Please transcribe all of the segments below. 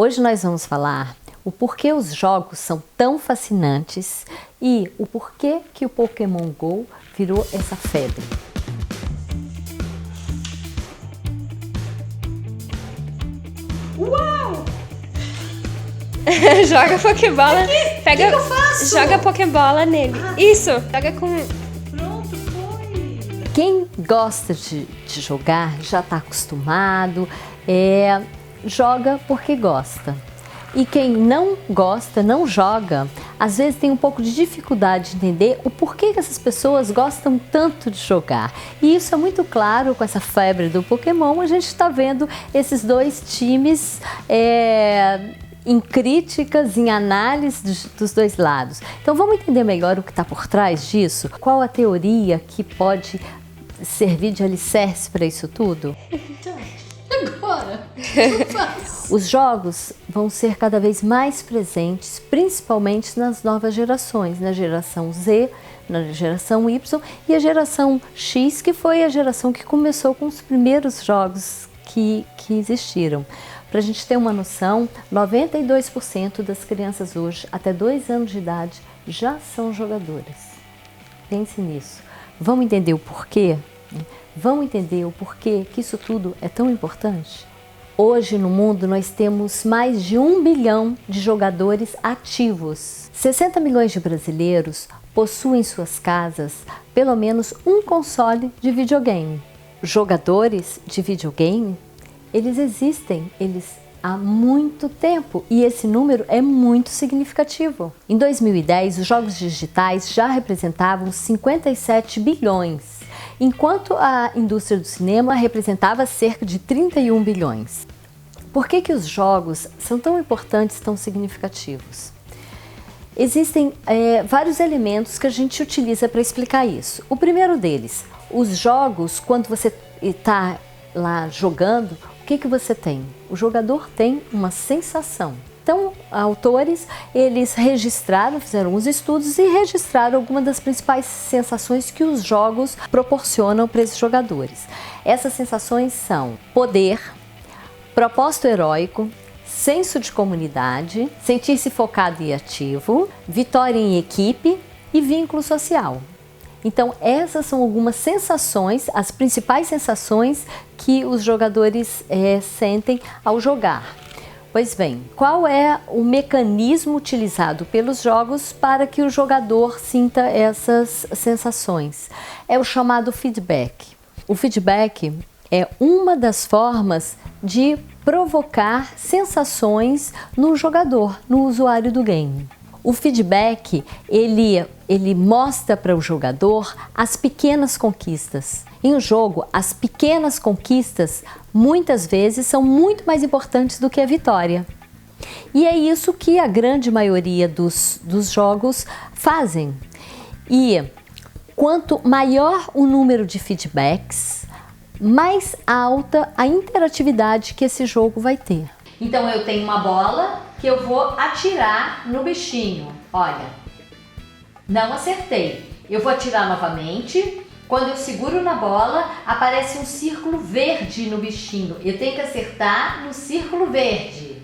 Hoje nós vamos falar o porquê os jogos são tão fascinantes e o porquê que o Pokémon GO virou essa febre. Uau! Joga Pokébola, pega, que eu faço? Joga Pokébola nele. Isso, joga com... Pronto, foi! Quem gosta de jogar já está acostumado, joga porque gosta. E quem não gosta, não joga, às vezes tem um pouco de dificuldade de entender o porquê que essas pessoas gostam tanto de jogar. E isso é muito claro com essa febre do Pokémon. A gente está vendo esses dois times em críticas, em análise dos dois lados. Então vamos entender melhor o que está por trás disso? Qual a teoria que pode servir de alicerce para isso tudo? Agora, eu faço. Os jogos vão ser cada vez mais presentes, principalmente nas novas gerações, na geração Z, na geração Y e a geração X, que foi a geração que começou com os primeiros jogos que existiram. Para a gente ter uma noção, 92% das crianças hoje, até 2 anos de idade, já são jogadoras. Pense nisso. Vamos entender o porquê? Vamos entender o porquê que isso tudo é tão importante? Hoje no mundo nós temos mais de 1 bilhão de jogadores ativos. 60 milhões de brasileiros possuem em suas casas pelo menos um console de videogame. Jogadores de videogame, eles existem, há muito tempo e esse número é muito significativo. Em 2010, os jogos digitais já representavam 57 bilhões. Enquanto a indústria do cinema representava cerca de 31 bilhões. Por que os jogos são tão importantes, tão significativos? Existem vários elementos que a gente utiliza para explicar isso. O primeiro deles, os jogos, quando você está lá jogando, o que você tem? O jogador tem uma sensação. Então, autores, eles registraram, fizeram uns estudos e registraram algumas das principais sensações que os jogos proporcionam para esses jogadores. Essas sensações são poder, propósito heróico, senso de comunidade, sentir-se focado e ativo, vitória em equipe e vínculo social. Então, essas são algumas sensações, as principais sensações que os jogadores sentem ao jogar. Pois bem, qual é o mecanismo utilizado pelos jogos para que o jogador sinta essas sensações? É o chamado feedback. O feedback é uma das formas de provocar sensações no jogador, no usuário do game. O feedback, ele mostra para o jogador as pequenas conquistas. Em um jogo, as pequenas conquistas muitas vezes são muito mais importantes do que a vitória. E é isso que a grande maioria dos jogos fazem. E quanto maior o número de feedbacks, mais alta a interatividade que esse jogo vai ter. Então eu tenho uma bola que eu vou atirar no bichinho. Olha, não acertei. Eu vou atirar novamente. Quando eu seguro na bola, aparece um círculo verde no bichinho. Eu tenho que acertar no círculo verde.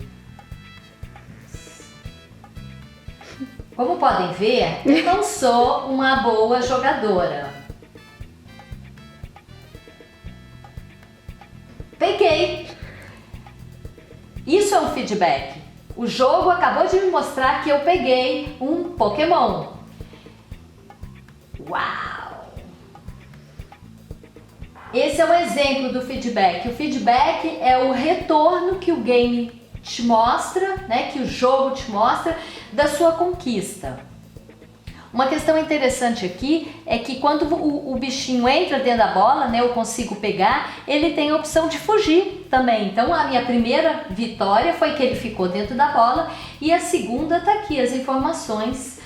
Como podem ver, eu não sou uma boa jogadora. Peguei! Isso é um feedback. O jogo acabou de me mostrar que eu peguei um Pokémon. Uau! Esse é um exemplo do feedback. O feedback é o retorno que o game te mostra, né, que o jogo te mostra da sua conquista. Uma questão interessante aqui é que quando o bichinho entra dentro da bola, né, eu consigo pegar, ele tem a opção de fugir também. Então a minha primeira vitória foi que ele ficou dentro da bola e a segunda está aqui, as informações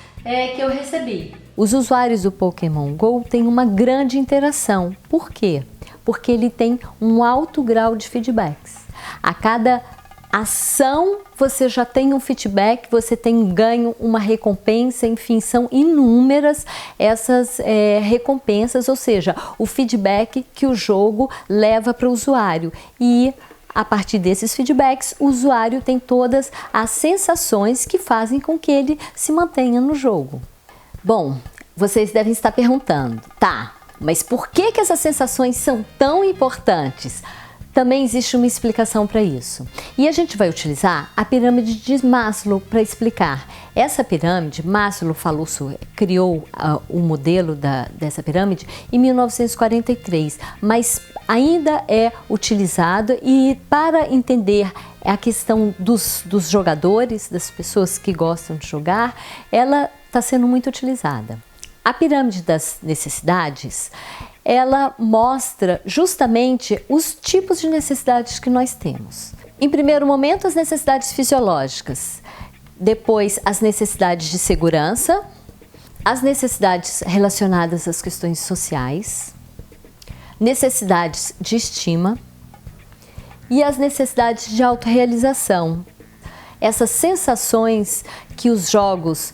que eu recebi. Os usuários do Pokémon GO têm uma grande interação. Por quê? Porque ele tem um alto grau de feedbacks. A cada ação você já tem um feedback, você tem ganho, uma recompensa, enfim, são inúmeras essas recompensas, ou seja, o feedback que o jogo leva para o usuário. E A partir desses feedbacks, o usuário tem todas as sensações que fazem com que ele se mantenha no jogo. Bom, vocês devem estar perguntando, tá, mas por que essas sensações são tão importantes? Também existe uma explicação para isso. E a gente vai utilizar a pirâmide de Maslow para explicar. Essa pirâmide, Maslow criou o modelo dessa pirâmide em 1943, mas ainda é utilizado, e para entender a questão dos jogadores, das pessoas que gostam de jogar, ela está sendo muito utilizada. A pirâmide das necessidades, ela mostra justamente os tipos de necessidades que nós temos. Em primeiro momento, as necessidades fisiológicas, depois as necessidades de segurança, as necessidades relacionadas às questões sociais, necessidades de estima e as necessidades de autorrealização. Essas sensações que os jogos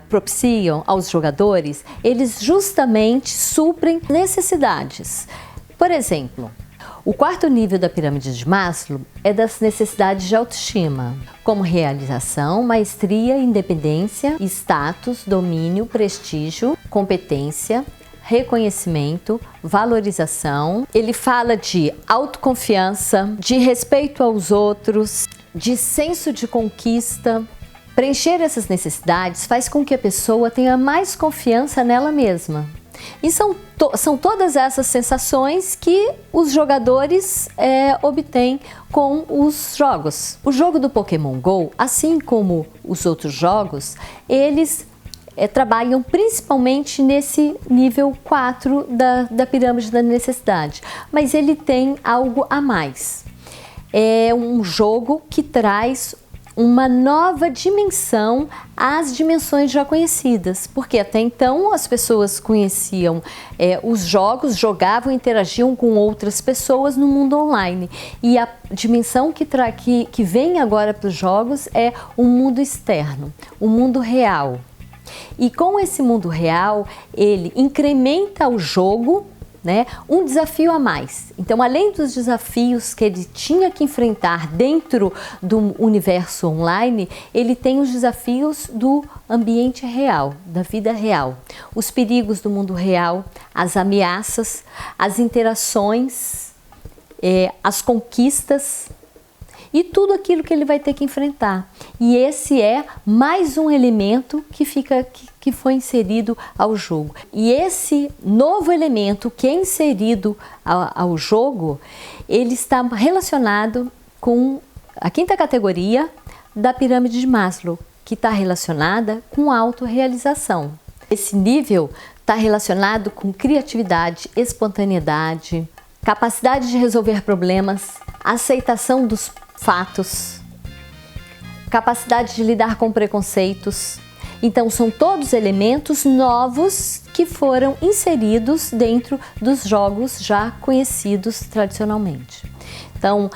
propiciam aos jogadores, eles justamente suprem necessidades. Por exemplo, o quarto nível da pirâmide de Maslow é das necessidades de autoestima, como realização, maestria, independência, status, domínio, prestígio, competência, reconhecimento, valorização. Ele fala de autoconfiança, de respeito aos outros, de senso de conquista. Preencher essas necessidades faz com que a pessoa tenha mais confiança nela mesma. E são todas essas sensações que os jogadores obtêm com os jogos. O jogo do Pokémon GO, assim como os outros jogos, eles trabalham principalmente nesse nível 4 da pirâmide da necessidade. Mas ele tem algo a mais. É um jogo que traz uma nova dimensão às dimensões já conhecidas, porque até então as pessoas conheciam os jogos, jogavam, interagiam com outras pessoas no mundo online, e a dimensão que vem agora para os jogos é um mundo externo, um mundo real. E com esse mundo real, ele incrementa o jogo, um desafio a mais. Então, além dos desafios que ele tinha que enfrentar dentro do universo online, ele tem os desafios do ambiente real, da vida real. Os perigos do mundo real, as ameaças, as interações, as conquistas e tudo aquilo que ele vai ter que enfrentar. E esse é mais um elemento que foi inserido ao jogo. E esse novo elemento que é inserido ao jogo, ele está relacionado com a quinta categoria da pirâmide de Maslow, que está relacionada com autorrealização. Esse nível está relacionado com criatividade, espontaneidade, capacidade de resolver problemas, aceitação dos fatos, capacidade de lidar com preconceitos. Então, são todos elementos novos que foram inseridos dentro dos jogos já conhecidos tradicionalmente. Então,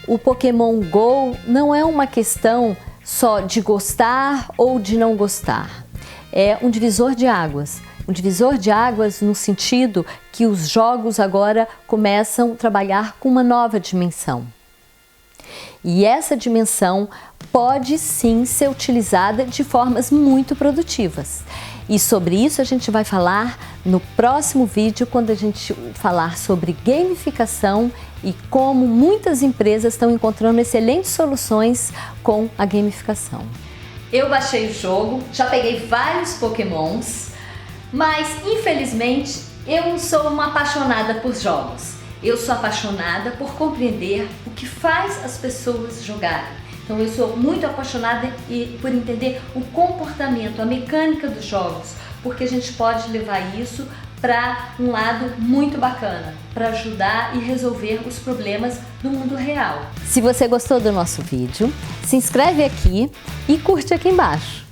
o Pokémon GO não é uma questão só de gostar ou de não gostar. É um divisor de águas. Um divisor de águas no sentido que os jogos agora começam a trabalhar com uma nova dimensão. E essa dimensão pode sim ser utilizada de formas muito produtivas. E sobre isso a gente vai falar no próximo vídeo, quando a gente falar sobre gamificação e como muitas empresas estão encontrando excelentes soluções com a gamificação. Eu baixei o jogo, já peguei vários Pokémons, mas infelizmente eu não sou uma apaixonada por jogos. Eu sou apaixonada por compreender o que faz as pessoas jogarem. Então eu sou muito apaixonada por entender o comportamento, a mecânica dos jogos, porque a gente pode levar isso para um lado muito bacana, para ajudar e resolver os problemas do mundo real. Se você gostou do nosso vídeo, se inscreve aqui e curte aqui embaixo.